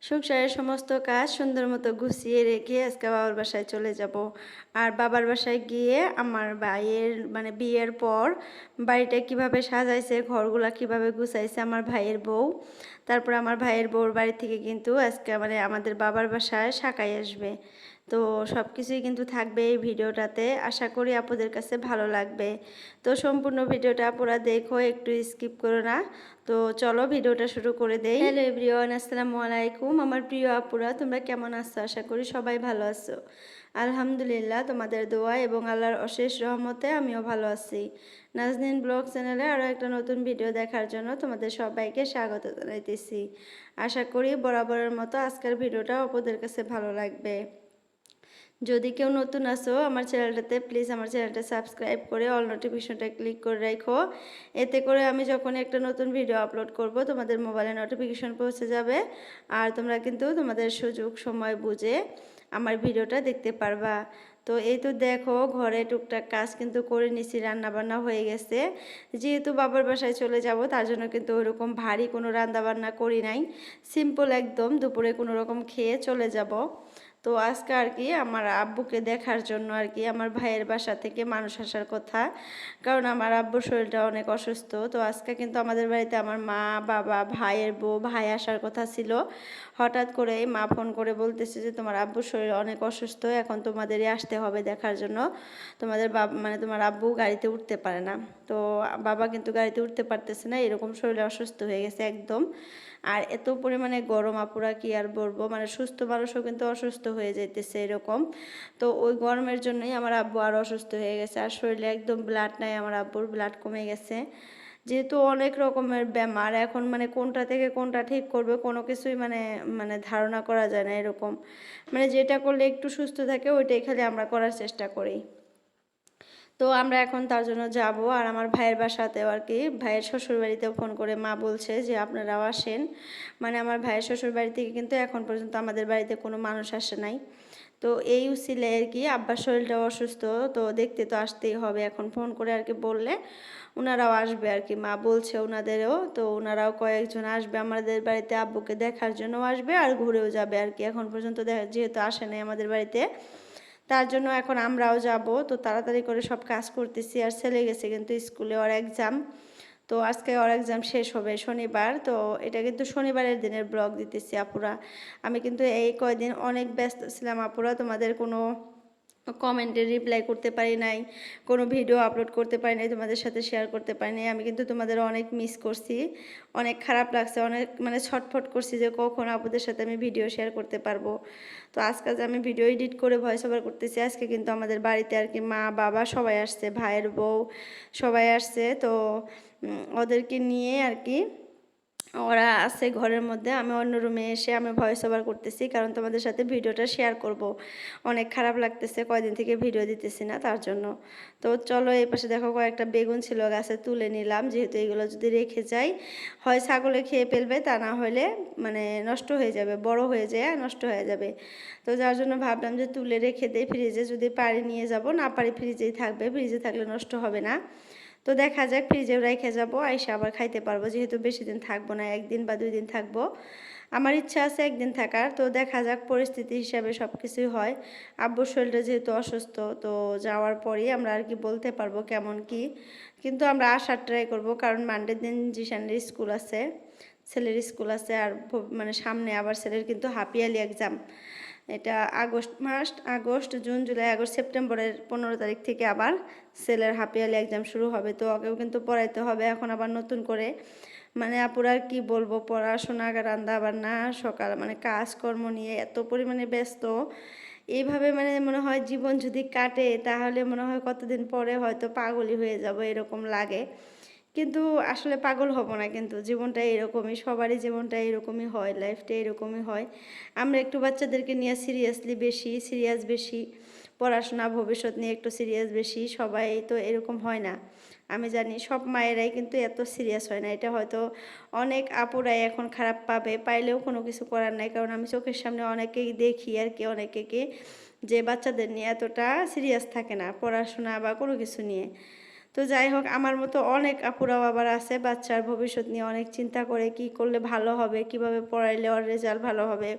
সংসারের সমস্ত কাজ সুন্দর মতো গুছিয়ে রেখে আজকে বাবার বাসায় চলে যাব। আর বাবার বাসায় গিয়ে আমার ভাইয়ের বিয়ের পর বাড়িটা কিভাবে সাজাইছে, ঘরগুলা কিভাবে গুছাইছে আমার ভাইয়ের বউ। তারপর আমার ভাইয়ের বউর বাড়ি থেকে কিন্তু আজকে আমাদের বাবার বাসায় শাকাই আসবে। তো সব কিছুই কিন্তু থাকবে এই ভিডিওটাতে, আশা করি আপুদের কাছে ভালো লাগবে। তো সম্পূর্ণ ভিডিওটা পুরো দেখো, একটু স্কিপ করো না। তো চলো ভিডিওটা শুরু করে দেই। হ্যালো এভরিওয়ান, আসসালামু আলাইকুম। আমার প্রিয় আপুরা, তোমরা কেমন আছো? আশা করি সবাই ভালো আছো। আলহামদুলিল্লাহ, তোমাদের দোয়া এবং আল্লাহর অশেষ রহমতে আমিও ভালো আছি। নাজনীন ব্লগ চ্যানেলে আরও একটা নতুন ভিডিও দেখার জন্য তোমাদের সবাইকে স্বাগত জানাইতেছি। আশা করি বরাবরের মতো আজকের ভিডিওটা আপুদের কাছে ভালো লাগবে। যদি কেউ নতুন আসো আমার চ্যানেলটাতে, প্লিজ আমার চ্যানেলটা সাবস্ক্রাইব করে অল নোটিফিকেশনটা ক্লিক করে রাখো। এতে করে আমি যখন একটা নতুন ভিডিও আপলোড করব তোমাদের মোবাইলে নোটিফিকেশন পৌঁছে যাবে। আর তোমরা কিন্তু তোমাদের সুযোগ সময় বুঝে আমার ভিডিওটা দেখতে পারবা। তো এই তো দেখো, ঘরে টুকটাক কাজ কিন্তু করে নিছি, রান্নাবান্না হয়ে গেছে। যেহেতু বাবার বাসায় চলে যাব তার জন্য কিন্তু ওরকম ভারী কোনো রান্নাবান্না করি নাই, সিম্পল একদম দুপুরে কোনো রকম খেয়ে চলে যাব। তো আজকে আর কি আমার আব্বুকে দেখার জন্য আর কি আমার ভাইয়ের বাসা থেকে মানুষ আসার কথা, কারণ আমার আব্বুর শরীরটা অনেক অসুস্থ। তো আজকে কিন্তু আমাদের বাড়িতে আমার মা, বাবা, ভাইয়ের বউ, ভাই আসার কথা ছিল। হঠাৎ করে মা ফোন করে বলতেছে যে তোমার আব্বুর শরীর অনেক অসুস্থ, এখন তোমাদেরই আসতে হবে দেখার জন্য। তোমাদের তোমার আব্বু গাড়িতে উঠতে পারে না। তো বাবা কিন্তু গাড়িতে উঠতে পারতেছে না, এরকম শরীরে অসুস্থ হয়ে গেছে একদম। আর এত পরিমাণে গরম আপুরা কি আর বলবো, সুস্থ মানুষও কিন্তু অসুস্থ হয়ে যাইতেছে এরকম। তো ওই গরমের জন্যই আমার আব্বু আরও অসুস্থ হয়ে গেছে, আর শরীরে একদম ব্লাড নাই, আমার আব্বুর ব্লাড কমে গেছে। যেহেতু অনেক রকমের বেমার এখন, কোনটা থেকে কোনটা ঠিক করবে কোনো কিছুই ধারণা করা যায় না এরকম। যেটা করলে একটু সুস্থ থাকে ওইটাই খালি আমরা করার চেষ্টা করি। তো আমরা এখন তার জন্য যাব। আর আমার ভাইয়ের বাসাতেও আর কি ভাইয়ের শ্বশুর বাড়িতেও ফোন করে মা বলছে যে আপনারাও আসেন। আমার ভাইয়ের শ্বশুর বাড়ি থেকে কিন্তু এখন পর্যন্ত আমাদের বাড়িতে কোনো মানুষ আসে নাই। তো এই উসিলে আর কি আব্বার শরীরটাও অসুস্থ, তো দেখতে তো আসতেই হবে। এখন ফোন করে আর কি বললে ওনারাও আসবে আর কি, মা বলছে ওনাদেরও। তো ওনারাও কয়েকজন আসবে আমাদের বাড়িতে, আব্বুকে দেখার জন্য আসবে আর ঘুরেও যাবে আর কি। এখন পর্যন্ত যেহেতু আসে নাই আমাদের বাড়িতে, তার জন্য এখন আমরাও যাব। তো তাড়াতাড়ি করে সব কাজ করতেছি। আর ছেলে গেছে কিন্তু স্কুলে, ওর এক্সাম। তো আজকে ওর এক্সাম শেষ হবে শনিবার। তো এটা কিন্তু শনিবারের দিনের ব্লগ দিতেছি আপুরা। আমি কিন্তু এই কয়দিন অনেক ব্যস্ত ছিলাম আপুরা, তোমাদের কোনো কমেন্টে রিপ্লাই করতে পারি নাই, কোনো ভিডিও আপলোড করতে পারি নাই, তোমাদের সাথে শেয়ার করতে পারি নাই। আমি কিন্তু তোমাদের অনেক মিস করছি, অনেক খারাপ লাগছে, অনেক ছটফট করছি যে কখন আপুদের সাথে আমি ভিডিও শেয়ার করতে পারবো। তো আজকে যে আমি ভিডিও এডিট করে ভয়েস ওভার করতেছি, আজকে কিন্তু আমাদের বাড়িতে আর কি মা, বাবা সবাই আসছে, ভাইয়ের বউ সবাই আসছে। তো ওদেরকে নিয়ে আর কি ওরা আছে ঘরের মধ্যে, আমি অন্য রুমে এসে আমি ভয়েস ওভার করতেছি, কারণ তোমাদের সাথে ভিডিওটা শেয়ার করব। অনেক খারাপ লাগতেছে, কয়দিন থেকে ভিডিও দিতেছি না তার জন্য। তো চলো, এই পাশে দেখো কয়েকটা বেগুন ছিল গাছে, তুলে নিলাম। যেহেতু এগুলো যদি রেখে যাই হয় ছাগলে খেয়ে ফেলবে, তা না হলে নষ্ট হয়ে যাবে, বড় হয়ে যায় নষ্ট হয়ে যাবে। তো যার জন্য ভাবলাম যে তুলে রেখে দেই ফ্রিজে, যদি পারি নিয়ে যাব, না পারি ফ্রিজেই থাকবে, ফ্রিজে থাকলে নষ্ট হবে না। তো দেখা যাক, ফ্রিজেও রেখে যাবো, আইসা আবার খাইতে পারবো। যেহেতু বেশি দিন থাকবো না, 1 দিন বা 2 দিন থাকবো। আমার ইচ্ছা আছে 1 দিন থাকার। তো দেখা যাক পরিস্থিতি হিসাবে সব কিছুই হয়। আব্বুর শরীরটা যেহেতু অসুস্থ, তো যাওয়ার পরেই আমরা আর কি বলতে পারবো কেমন কি। কিন্তু আমরা আসার ট্রাই করব, কারণ মানডে দিন জিশানের স্কুল আছে, ছেলের স্কুল আছে। আর সামনে আবার ছেলের কিন্তু হাফ ইয়ারলি এক্সাম। এটা আগস্ট মাস, আগস্ট, জুন, জুলাই, আগস্ট, সেপ্টেম্বরের 15 তারিখ থেকে আবার ছেলের হাফ ইয়ারলি এক্সাম শুরু হবে। তো ওকেও কিন্তু পড়াইতে হবে এখন আবার নতুন করে। আপুরা আর কি বলবো, পড়াশোনা, রান্না বান্না, সকাল কাজকর্ম নিয়ে এত পরিমাণে ব্যস্ত। এইভাবে মনে হয় জীবন যদি কাটে তাহলে মনে হয় কতদিন পরে হয়তো পাগলই হয়ে যাব এরকম লাগে। কিন্তু আসলে পাগল হব না, কিন্তু জীবনটা এরকমই, সবারই জীবনটা এরকমই হয়, লাইফটা এরকমই হয়। আমরা একটু বাচ্চাদেরকে নিয়ে সিরিয়াস বেশি, পড়াশোনা ভবিষ্যৎ নিয়ে একটু সিরিয়াস বেশি, সবাই তো এরকম হয় না। আমি জানি সব মায়েরাই কিন্তু এত সিরিয়াস হয় না, এটা হয়তো অনেক আপুরাই এখন খারাপ পাইলেও কোনো কিছু করার নাই। কারণ আমি চোখের সামনে অনেকেই দেখি আর কি, অনেকেকে যে বাচ্চাদের নিয়ে এতটা সিরিয়াস থাকে না পড়াশোনা বা কোনো কিছু নিয়ে। তো যাই হোক, আমার মতো অনেক আপুরাও আবার আছে বাচ্চার ভবিষ্যৎ নিয়ে অনেক চিন্তা করে কি করলে ভালো হবে, কিভাবে পড়াইলে ওর রেজাল্ট ভালো হবে,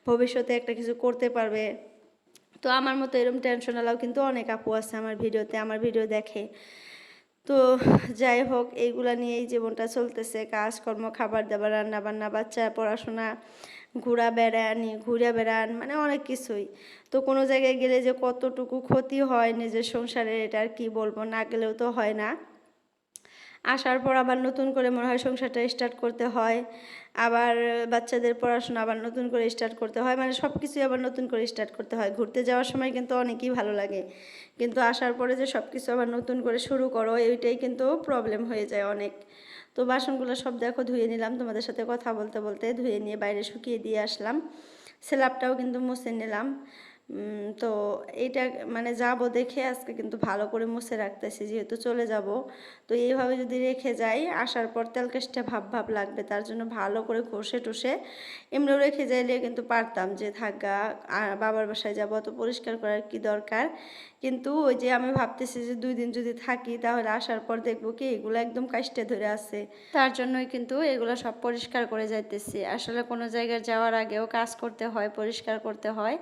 ভবিষ্যতে একটা কিছু করতে পারবে। তো আমার মতো এরকম টেনশনালাও কিন্তু অনেক আপু আছে আমার ভিডিওতে, আমার ভিডিও দেখে। তো যাই হোক, এইগুলা নিয়েই জীবনটা চলতেছে, কাজকর্ম, খাবার দাবার, রান্না বান্না, বাচ্চা পড়াশোনা, ঘুরা বেড়ান, মানে অনেক কিছুই। তো কোনো জায়গায় গেলে যে কতটুকু ক্ষতি হয় নিজের সংসারের, এটা আর কি বলবো, না গেলেও তো হয় না। আসার পর আবার নতুন করে মনে হয় সংসারটা স্টার্ট করতে হয়, আবার বাচ্চাদের পড়াশোনা আবার নতুন করে স্টার্ট করতে হয়, মানে সব কিছুই আবার নতুন করে স্টার্ট করতে হয়। ঘুরতে যাওয়ার সময় কিন্তু অনেকই ভালো লাগে, কিন্তু আসার পরে যে সব কিছু আবার নতুন করে শুরু করো, এইটাই কিন্তু প্রবলেম হয়ে যায় অনেক। তো বাসনগুলো সব দেখো ধুয়ে নিলাম, তোমাদের সাথে কথা বলতে বলতে ধুয়ে নিয়ে বাইরে শুকিয়ে দিয়ে আসলাম। স্ল্যাবটাও কিন্তু মুছে নিলাম। তো এইটা মানে যাব দেখে আজকে কিন্তু ভালো করে মুছে রাখতেছি, যেহেতু চলে যাব। তো এইভাবে যদি রেখে যাই, আসার পর তেলকেশটা ভাব ভাব লাগবে, তার জন্য ভালো করে ঘষে টষে এমনিও রেখে যাইলে কিন্তু পারতাম যে থাকা, বাবার বাসায় যাব, তো পরিষ্কার করার কি দরকার। কিন্তু ওই যে আমি ভাবতেছি যে 2 দিন যদি থাকি, তাহলে আসার পর দেখবো কি এগুলো একদম কাস্টে ধরে আছে, তার জন্যই কিন্তু এগুলো সব পরিষ্কার করে যাইতেছি। আসলে কোনো জায়গায় যাওয়ার আগেও কাজ করতে হয়, পরিষ্কার করতে হয়,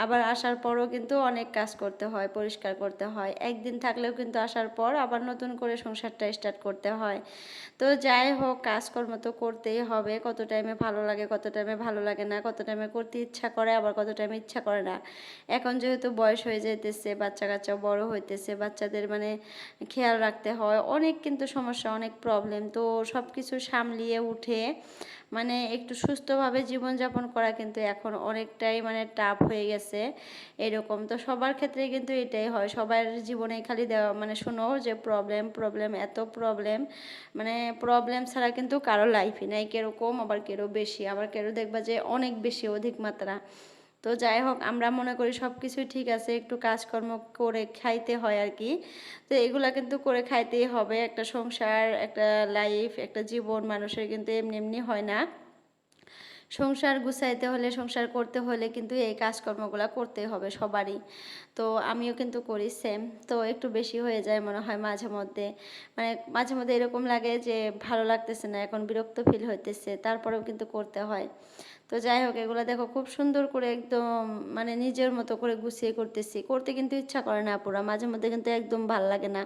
আবার আসার পরও কিন্তু অনেক কাজ করতে হয়, পরিষ্কার করতে হয়। একদিন থাকলেও কিন্তু আসার পর আবার নতুন করে সংসারটা স্টার্ট করতে হয়। তো যাই হোক, কাজকর্ম তো করতেই হবে। কত টাইমে ভালো লাগে, কত টাইমে ভালো লাগে না, কত টাইমে করতে ইচ্ছা করে, আবার কত টাইমে ইচ্ছা করে না। এখন যেহেতু বয়স হয়ে যাইতেছে, বাচ্চা কাচ্চাও বড় হইতেছে, বাচ্চাদের মানে খেয়াল রাখতে হয়, অনেক কিন্তু সমস্যা, অনেক প্রবলেম। তো সব কিছু সামলিয়ে উঠে মানে একটু সুস্থভাবে জীবনযাপন করা কিন্তু এখন অনেকটাই মানে টাফ হয়ে গেছে এরকম। তো সবার ক্ষেত্রে কিন্তু এটাই হয়, সবার জীবনে খালি দেওয়া মানে শোনো যে প্রবলেম প্রবলেম, এত প্রবলেম, মানে প্রবলেম ছাড়া কিন্তু কারো লাইফই নাই, কেউ কম আবার কেউ বেশি, আবার কেউ দেখবা যে অনেক বেশি, অধিক মাত্রা। তো যাই হোক, আমরা মনে করি সব কিছুই ঠিক আছে, একটু কাজকর্ম করে খাইতে হয় আর কি। তো এগুলা কিন্তু করে খাইতেই হবে, একটা সংসার, একটা লাইফ, একটা জীবন মানুষের কিন্তু এমনি এমনি হয় না। সংসার গুছাইতে হলে, সংসার করতে হলে কিন্তু এই কাজকর্মগুলো করতে হবে সবারই। তো আমিও কিন্তু করি সেম। তো একটু বেশি হয়ে যায় মনে হয় মাঝে মধ্যে, মানে মাঝে মধ্যে এরকম লাগে যে ভালো লাগতেছে না, এখন বিরক্ত ফিল হইতেছে, তারপরেও কিন্তু করতে হয়। তো যাই হোক, এগুলো দেখো খুব সুন্দর করে একদম মানে নিজের মতো করে গুছিয়ে করতেছি, করতে কিন্তু ইচ্ছা করে না পুরা, মাঝে মধ্যে কিন্তু একদম ভাল লাগে না।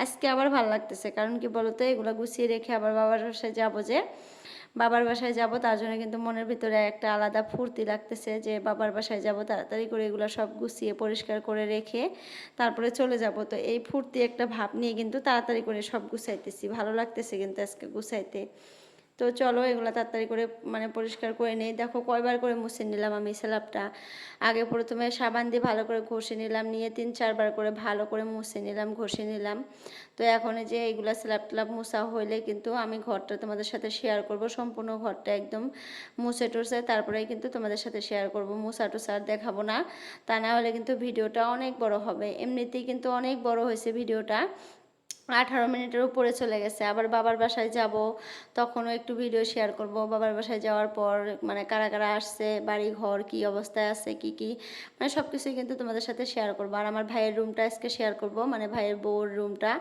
আজকে আবার ভাল লাগতেছে, কারণ কি বলতো, এগুলো গুছিয়ে রেখে আবার বাবার বাসায় যাবো, যে বাবার বাসায় যাব, তার জন্য কিন্তু মনের ভিতরে একটা আলাদা ফুর্তি লাগতেছে যে বাবার বাসায় যাব, তাড়াতাড়ি করে এগুলো সব গুছিয়ে পরিষ্কার করে রেখে তারপরে চলে যাব। তো এই ফুর্তি একটা ভাব নিয়ে কিন্তু তাড়াতাড়ি করে সব গুছাইতেছি, ভালো লাগতেছে কিন্তু আজকে গুছাইতে। তো চলো এগুলো তাড়াতাড়ি করে মানে পরিষ্কার করে নেই। দেখো কয়বার করে মুছে নিলাম আমি স্ল্যাবটা। আগে প্রথমে সাবান দিয়ে ভালো করে ঘষে নিলাম, নিয়ে 3-4 বার করে ভালো করে মুছে নিলাম, ঘষে নিলাম। তো এখন যে এইগুলো স্ল্যাব ট্ল্যাব মুছা হইলে কিন্তু আমি ঘরটা তোমাদের সাথে শেয়ার করব, সম্পূর্ণ ঘরটা একদম মুছে টুছে তারপরেই কিন্তু তোমাদের সাথে শেয়ার করব। মুছা টুছা আর দেখাবো না, তা না হলে কিন্তু ভিডিওটা অনেক বড় হবে। এমনিতেই কিন্তু অনেক বড় হয়েছে ভিডিওটা, 18 মিনিটের উপরে চলে গেছে। আবার বাবার বাসায় যাব, তখনও একটু ভিডিও শেয়ার করব। বাবার বাসায় যাওয়ার পর মানে কারা কারা আসছে, বাড়ি ঘর কী অবস্থায় আছে, কি কি মানে সব কিছুই কিন্তু তোমাদের সাথে শেয়ার করব। আর আমার ভাইয়ের রুমটা আজকে শেয়ার করব, মানে ভাইয়ের বউর রুমটা।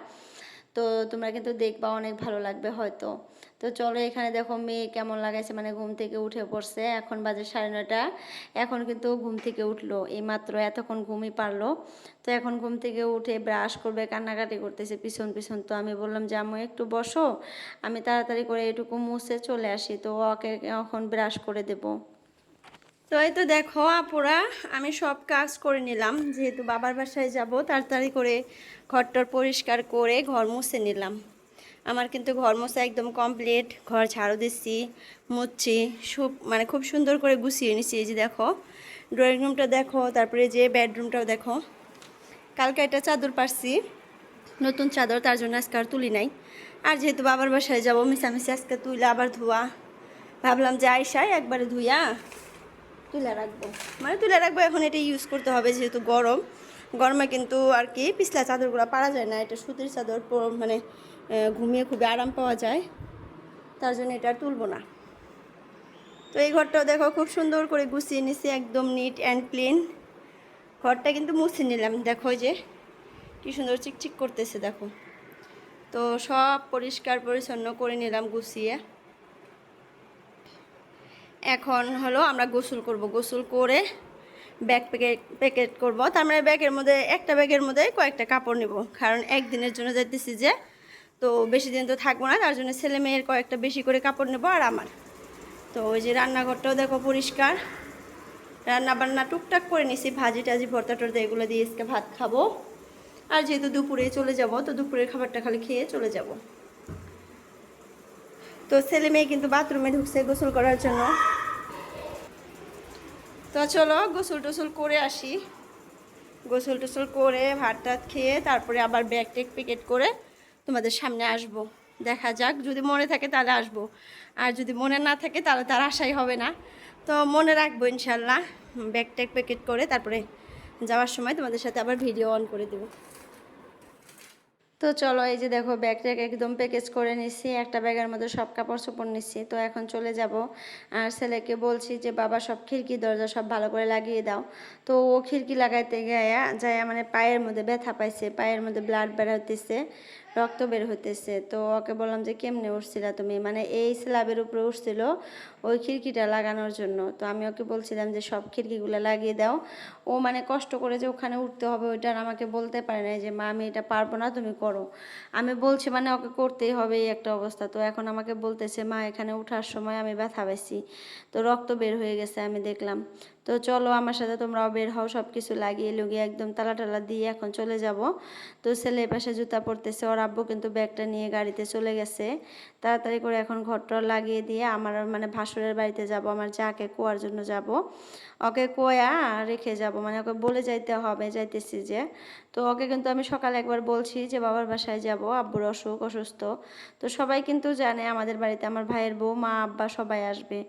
তো তোমরা কিন্তু দেখবা, অনেক ভালো লাগবে হয়তো। তো চলো, এখানে দেখো মেয়ে কেমন লাগাইছে, মানে ঘুম থেকে উঠে পড়ছে, এখন বাজে 9:30। এখন কিন্তু ঘুম থেকে উঠলো এই মাত্র, এতক্ষণ ঘুমই পারলো। তো এখন ঘুম থেকে উঠে ব্রাশ করবে, কান্নাকাটি করতেছে পিছন পিছন। তো আমি বললাম যে আম্মু একটু বসো, আমি তাড়াতাড়ি করে এটুকু মুছে চলে আসি, তো ওকে এখন ব্রাশ করে দেব। তো এই তো দেখো আপুরা, আমি সব কাজ করে নিলাম, যেহেতু বাবার বাসায় যাব, তাড়াতাড়ি করে ঘরটর পরিষ্কার করে ঘর মুছে নিলাম। আমার কিন্তু ঘর মোছা একদম কমপ্লিট, ঘর ঝাড়ু দিচ্ছি, মুছছি, মানে খুব সুন্দর করে গুছিয়ে নিচ্ছি। এই যে দেখো ড্রয়িং রুমটা দেখো, তারপরে যে বেডরুমটাও দেখো। কালকে একটা চাদর পারছি, নতুন চাদর, তার জন্য আজকে আর তুলি নাই। আর যেহেতু বাবার বাসায় যাবো, মিশামিশি আজকে তুইলে আবার ধোয়া, ভাবলাম যে আইসায় একবারে ধুইয়া তুলে রাখবো, মানে তুলে রাখবো। এখন এটা ইউজ করতে হবে, যেহেতু গরম, গরমে কিন্তু আর কি পিছলা চাদরগুলো পারা যায় না, এটা সুতির চাদর, মানে ঘুমিয়ে খুবই আরাম পাওয়া যায়, তার জন্য এটা আর তুলবো না। তো এই ঘরটাও দেখো খুব সুন্দর করে গুছিয়ে নিছি, একদম নিট অ্যান্ড ক্লিন। ঘরটা কিন্তু মুছে নিলাম, দেখো যে কি সুন্দর চিকচিক করতেছে দেখো। তো সব পরিষ্কার পরিচ্ছন্ন করে নিলাম গুছিয়ে। এখন হলো আমরা গোসল করব, গোসল করে ব্যাগ প্যাকেট করব। তার মানে ব্যাগের মধ্যে একটা ব্যাগের মধ্যে কয়েকটা কাপড় নেব, কারণ একদিনের জন্য যাইতেছি যে, তো বেশি দিন তো থাকবো না, তার জন্য ছেলে মেয়ের কয়েকটা বেশি করে কাপড় নেব আর আমার। তো ওই যে রান্নাঘরটাও দেখো পরিষ্কার, রান্না বান্না টুকটাক করে নিছি, ভাজি টাজি ভর্তা টর্তা এগুলো দিয়ে আজকে ভাত খাবো। আর যেহেতু দুপুরে চলে যাব, তো দুপুরের খাবারটা খালি খেয়ে চলে যাব। তো ছেলে মেয়ে কিন্তু বাথরুমে ঢুকছে গোসল করার জন্য। তো চলো গোসল টোসল করে আসি, গোসল টোসল করে ভাত টাত খেয়ে তারপরে আবার ব্যাগ টেক প্যাকেট করে তোমাদের সামনে আসব। দেখা যাক, যদি মনে থাকে তাহলে আসবো, আর যদি মনে না থাকে তাহলে তার আশাই হবে না। তো মনে রাখবো ইনশাল্লাহ, ব্যাগ টেক প্যাকেট করে তারপরে যাওয়ার সময় তোমাদের সাথে আবার ভিডিও অন করে দেবো। তো চলো, এই যে দেখো ব্যাগ ট্যাগ একদম প্যাকেজ করে নিচ্ছি, একটা ব্যাগের মধ্যে সব কাপড় চোপড় নিচ্ছি। তো এখন চলে যাব, আর ছেলেকে বলছি যে বাবা সব খিড়কি দরজা সব ভালো করে লাগিয়ে দাও। তো ও খিড়কি লাগাইতে যায় মানে পায়ের মধ্যে ব্যথা পাইছে, পায়ের মধ্যে ব্লাড বের হতেছে, রক্ত বের হতেছে। তো ওকে বললাম যে কেমনে উঠছিলা তুমি, মানে এই স্ল্যাবের উপরে উঠছিল ওই খিড়কিটা লাগানোর জন্য। তো আমি ওকে বলছিলাম যে সব খিড়কিগুলো লাগিয়ে দাও। ও মানে কষ্ট করে যে ওখানে উঠতে হবে ওইটা আমাকে বলতে পারে না, যে মা আমি এটা পারবো না, তুমি করো। আমি বলছি মানে ওকে করতেই হবে এই একটা অবস্থা। তো এখন আমাকে বলতেছে মা এখানে ওঠার সময় আমি ব্যথা পাইছি, তো রক্ত বের হয়ে গেছে আমি দেখলাম। তো চলো আমার সাথে তোমরাও বের হও, সব কিছু লাগিয়ে লুগিয়ে একদম তালা টালা দিয়ে এখন চলে যাব। তো ছেলে পাশে জুতা পরতেছে, ওর আব্বু কিন্তু ব্যাগটা নিয়ে গাড়িতে চলে গেছে। তাড়াতাড়ি করে এখন ঘরটর লাগিয়ে দিয়ে আমার মানে ভাসুরের বাড়িতে যাব, আমার যাকে কুয়ার জন্য যাব, ওকে কোয়া রেখে যাব, মানে ওকে বলে যাইতে হবে যাইতেছি যে। তো ওকে কিন্তু আমি সকালে একবার বলছি যে বাবার বাসায় যাব, আব্বুর অসুস্থ। তো সবাই কিন্তু জানে আমাদের বাড়িতে আমার ভাইয়ের বউ মা আব্বা সবাই আসবে,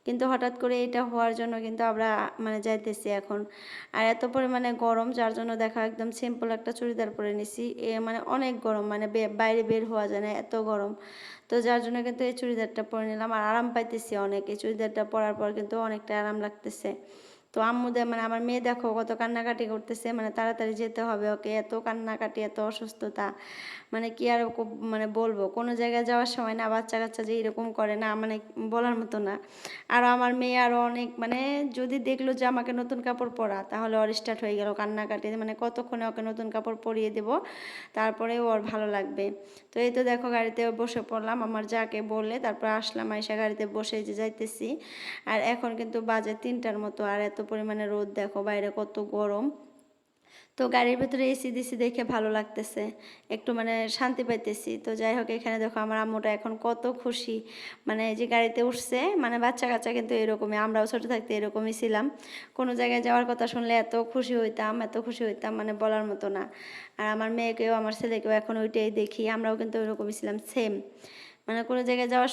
কিন্তু হঠাৎ করে এটা হওয়ার জন্য কিন্তু আমরা মানে যাইতেছি এখন। আর এত পরিমাণে গরম, যার জন্য দেখা একদম সিম্পল একটা চুড়িদার পরে নিছি, মানে অনেক গরম, মানে বাইরে বের হওয়া যায় না এত গরম। তো যার জন্য কিন্তু এই চুড়িদারটা পরে নিলাম, আর আরাম পাইতেছি অনেক, এই চুড়িদারটা পরার পর কিন্তু অনেকটা আরাম লাগতেছে। তো মানে আমার মেয়ে দেখো কত কান্নাকাটি করতেছে, মানে তাড়াতাড়ি যেতে হবে ওকে, এত কান্নাকাটি এত অসুস্থতা, মানে কি আর মানে বলবো। কোনো জায়গায় যাওয়ার সময় না বাচ্চা কাচ্চা যে এরকম করে না, মানে বলার মতো না। আর আমার মেয়ে আরও অনেক, মানে যদি দেখলো যে আমাকে নতুন কাপড় পরা তাহলে ওর স্টার্ট হয়ে গেল কান্নাকাটি, মানে কতক্ষণে ওকে নতুন কাপড় পরিয়ে দেব তারপরে ওর ভালো লাগবে। তো এই তো দেখো গাড়িতে বসে পড়লাম আমার যাকে বললে, তারপর আসলাম, আইসা গাড়িতে বসে যে যাইতেছি। আর এখন কিন্তু বাজে 3টার মতো, আর এত পরিমাণে রোদ দেখো বাইরে কত গরম। তো গাড়ির ভিতরে এসি দিসি দেখে ভালো লাগতেছে, একটু মানে শান্তি পাইতেছি। তো যাই হোক, এখানে দেখো আমার আম্মুটা এখন কত খুশি, মানে যে গাড়িতে উঠছে, মানে বাচ্চা কাচ্চা কিন্তু এরকমই, আমরাও ছোটো থাকতে এরকমই ছিলাম, কোনো জায়গায় যাওয়ার কথা শুনলে এত খুশি হইতাম এত খুশি হইতাম, মানে বলার মতো না। আর আমার মেয়েকেও আমার ছেলেকেও এখন ওইটাই দেখি, আমরাও কিন্তু ওইরকমই ছিলাম সেম, মানে কোনো জায়গায় যাওয়ার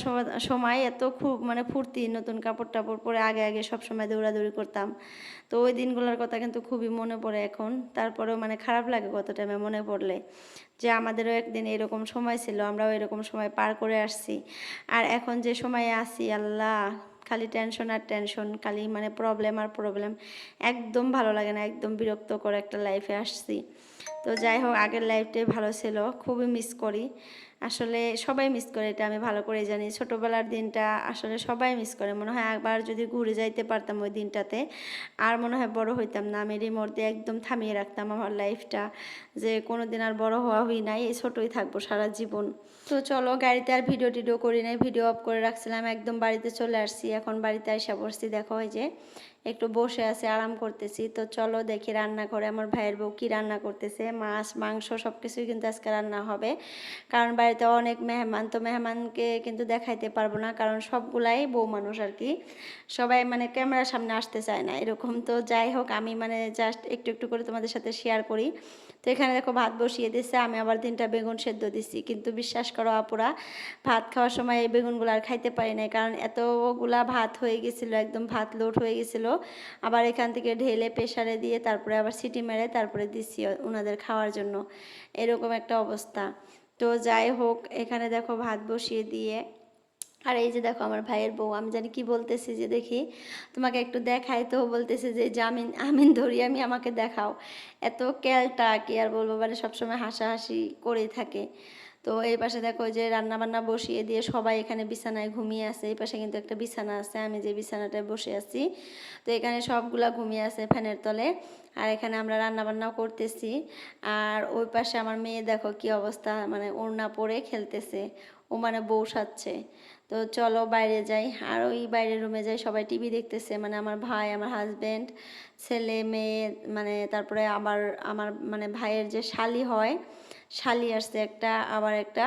সময় এত খুব মানে ফুর্তি, নতুন কাপড় টাপড় পরে আগে আগে সব সময় দৌড়াদৌড়ি করতাম। তো ওই দিনগুলোর কথা কিন্তু খুবই মনে পড়ে এখন, তারপরেও মানে খারাপ লাগে কত টাইমে মনে পড়লে, যে আমাদেরও একদিন এরকম সময় ছিল, আমরাও এরকম সময় পার করে আসছি। আর এখন যে সময়ে আছি আল্লাহ, খালি টেনশন আর টেনশন, খালি মানে প্রবলেম আর প্রবলেম, একদম ভালো লাগে না, একদম বিরক্তকর একটা লাইফে আসছি। তো যাই হোক, আগের লাইফটাই ভালো ছিল, খুবই মিস করি আসলে, সবাই মিস করে এটা আমি ভালো করে জানি। ছোটোবেলার দিনটা আসলে সবাই মিস করে, মনে হয় একবার যদি ঘুরে যাইতে পারতাম ওই দিনটাতে আর মনে হয় বড় হইতাম না, আমি রিমোট দিয়ে একদম থামিয়ে রাখতাম আমার লাইফটা, যে কোনো দিন আর বড় হওয়া হই নাই, এই ছোটোই থাকবো সারা জীবন। তো চলো, গাড়িতে আর ভিডিও টিডিও করি নাই, ভিডিও অফ করে রাখছিলাম, একদম বাড়িতে চলে আসছি, এখন বাড়িতে এসে বসছি, দেখো এই যে একটু বসে আছে আরাম করতেছি। তো চলো দেখি রান্নাঘরে আমার ভাইয়ের বউ কী রান্না করতেছে, মাছ মাংস সব কিছুই কিন্তু আজকে রান্না হবে, কারণ বাড়িতে অনেক মেহমান, তো মেহমানকে কিন্তু দেখাইতে পারবো না, কারণ সবগুলাই বউ মানুষ আর কি, সবাই মানে ক্যামেরার সামনে আসতে চায় না এরকম। তো যাই হোক, আমি মানে জাস্ট একটু একটু করে তোমাদের সাথে শেয়ার করি। তো এখানে দেখো ভাত বসিয়ে দিচ্ছে, আমি আবার 3টা বেগুন সেদ্ধ দিছি, কিন্তু বিশ্বাস করো আপুরা, ভাত খাওয়ার সময় এই বেগুনগুলো আর খাইতে পারি নাই, কারণ এতগুলা ভাত হয়ে গেছিলো, একদম ভাত লোড হয়ে গেছিলো। আবার এখান থেকে ঢেলে প্রেসারে দিয়ে তারপরে আবার সিটি মেরে তারপরে দিচ্ছি ওনাদের খাওয়ার জন্য, এরকম একটা অবস্থা। তো যাই হোক, এখানে দেখো ভাত বসিয়ে দিয়ে, আর এই যে দেখো আমার ভাইয়ের বউ, আমি জানি কি বলতেছি, যে দেখি তোমাকে একটু দেখাই, তো বলতেছে যে জামিন আমিন ধরি আমি, আমাকে দেখাও। এত ক্যালটা কি আর বলবো, মানে সবসময় হাসাহাসি করেই থাকে। তো এই পাশে দেখো যে রান্না বান্না বসিয়ে দিয়ে সবাই এখানে বিছানায় ঘুমিয়ে আছে। এই পাশে কিন্তু একটা বিছানা আছে, আমি যে বিছানাটায় বসে আছি। তো এখানে সবগুলা ঘুমিয়ে আছে ফ্যানের তলে, আর এখানে আমরা রান্না বান্নাও করতেছি। আর ওই পাশে আমার মেয়ে দেখো কি অবস্থা, মানে ওড়না পরে খেলতেছে, ও মানে বউ সাজছে। তো চলো বাইরে যাই, আর ওই বাইরের রুমে যাই, সবাই টিভি দেখতেছে, মানে আমার ভাই, আমার হাজবেন্ড, ছেলে মেয়ে, মানে তারপরে আবার আমার মানে ভাইয়ের যে শালি হয়, শালি আসছে একটা, আবার একটা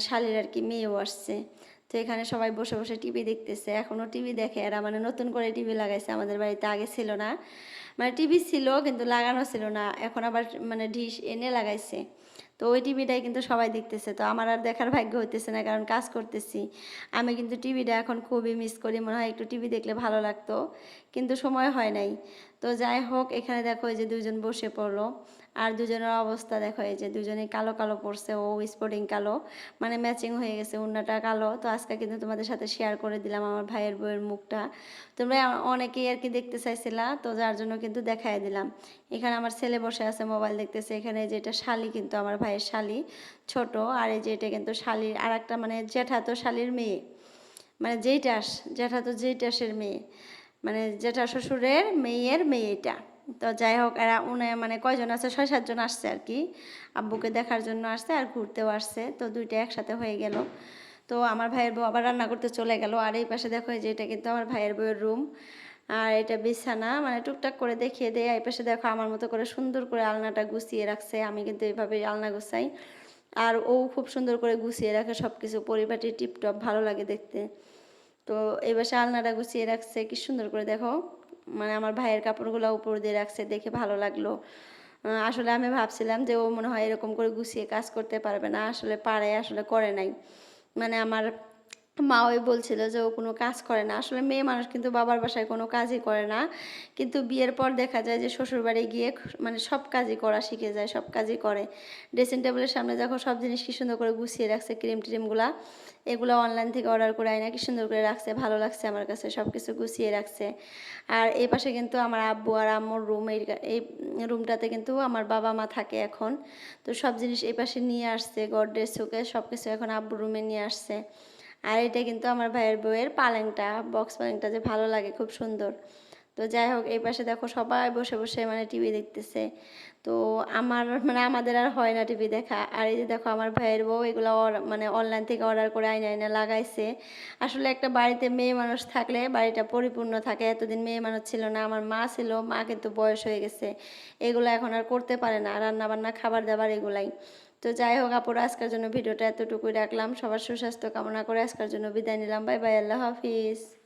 শালির আর কি মেয়েও আসছে। তো এখানে সবাই বসে বসে টিভি দেখতেছে, এখনও টিভি দেখে এরা, মানে নতুন করে টিভি লাগাইছে, আমাদের বাড়িতে আগে ছিল না, মানে টিভি ছিল কিন্তু লাগানো ছিল না, এখন আবার মানে ডিশ এনে লাগাইছে। তো ওই টিভিটাই কিন্তু সবাই দেখতেছে, তো আমার আর দেখার ভাগ্য হইতেছে না, কারণ কাজ করতেছি। আমি কিন্তু টিভিটা এখন খুবই মিস করি, মনে হয় একটু টিভি দেখলে ভালো লাগতো, কিন্তু সময় হয় নাই। তো যাই হোক, এখানে দেখো এই যে দুজন বসে পড়লো, আর দুজনের অবস্থা দেখো, এই যে দুজনেই কালো কালো পরছে, ও স্পোর্টিং কালো, মানে ম্যাচিং হয়ে গেছে, ওড়নাটা কালো। তো আজকে কিন্তু তোমাদের সাথে শেয়ার করে দিলাম আমার ভাইয়ের বউয়ের মুখটা, তোমরা অনেকেই আর কি দেখতে চাইছিলা, তো যার জন্য কিন্তু দেখাই দিলাম। এখানে আমার ছেলে বসে আছে, মোবাইল দেখতেছে। এখানে যে এটা শালি, কিন্তু আমার ভাইয়ের শালি ছোট, আর এই যে এটা কিন্তু শালির আর একটা, মানে জ্যাঠা তো শালির মেয়ে, মানে যেইটাস, জ্যাঠা তো যেইটাসের মেয়ে, মানে জ্যাঠা শ্বশুরের মেয়ের মেয়ে এটা। তো যাই হোক, এরা মানে কয়জন আছে, 6-7 জন আসছে আর কি, আব্বুকে দেখার জন্য আসছে আর ঘুরতেও আসছে, তো দুইটা একসাথে হয়ে গেল। তো আমার ভাইয়ের বউ আবার রান্না করতে চলে গেল। আর এই পাশে দেখো যে এটা কিন্তু আমার ভাইয়ের বউয়ের রুম, আর এটা বিছানা, মানে টুকটাক করে দেখিয়ে দেয়। এই পাশে দেখো আমার মতো করে সুন্দর করে আলনাটা গুছিয়ে রাখছে, আমি কিন্তু এইভাবে আলনা গুছাই, আর ও খুব সুন্দর করে গুছিয়ে রাখে সব কিছু, পরিপাটি টিপটপ, ভালো লাগে দেখতে। তো এই পাশে আলনাটা গুছিয়ে রাখছে কি সুন্দর করে, দেখো মানে আমার ভাইয়ের কাপড়গুলো উপর দিয়ে রাখছে, দেখে ভালো লাগলো। আসলে আমি ভাবছিলাম যে ও মনে হয় এরকম করে গুছিয়ে কাজ করতে পারবে না, আসলে পারে, আসলে করে নাই। মানে আমার মা ওই বলছিল যে ও কোনো কাজ করে না, আসলে মেয়ে মানুষ কিন্তু বাবার বাসায় কোনো কাজই করে না, কিন্তু বিয়ের পর দেখা যায় যে শ্বশুরবাড়ি গিয়ে মানে সব কাজই করা শিখে যায়, সব কাজই করে। ড্রেসিং টেবিলের সামনে দেখো সব জিনিস কি সুন্দর করে গুছিয়ে রাখছে, ক্রিম ট্রিমগুলা, এগুলো অনলাইন থেকে অর্ডার করে আয় না, কি সুন্দর করে রাখছে, ভালো লাগছে আমার কাছে, সব কিছু গুছিয়ে রাখছে। আর এই পাশে কিন্তু আমার আব্বু আর আম্মুর রুম, এই রুমটাতে কিন্তু আমার বাবা মা থাকে এখন। তো সব জিনিস এই পাশে নিয়ে আসছে, গডরেজ শোকেস সব কিছু এখন আব্বুর রুমে নিয়ে আসছে। আর এটা কিন্তু আমার ভাইয়ের বউয়ের পালেংটা, বক্স পালেংটা, যে ভালো লাগে, খুব সুন্দর। তো যাই হোক, এই পাশে দেখো সবাই বসে বসে মানে টিভি দেখতেছে। তো আমার মানে আমাদের আর হয় না টিভি দেখা। আর এই যে দেখো আমার ভাইয়ের বউ এগুলো মানে অনলাইন থেকে অর্ডার করে আইনা আইনা লাগাইছে। আসলে একটা বাড়িতে মেয়ে মানুষ থাকলে বাড়িটা পরিপূর্ণ থাকে, এতদিন মেয়ে মানুষ ছিল না, আমার মা ছিল, মা কিন্তু বয়স হয়ে গেছে, এগুলো এখন আর করতে পারে না, রান্না বান্না খাবার দাবার এগুলাই। তো যাই হোক আপুরা, আজকের জন্য ভিডিওটা এতটুকুই রাখলাম, সবার সুস্বাস্থ্য কামনা করে আজকের জন্য বিদায় নিলাম, বাই বাই, আল্লাহ হাফিজ।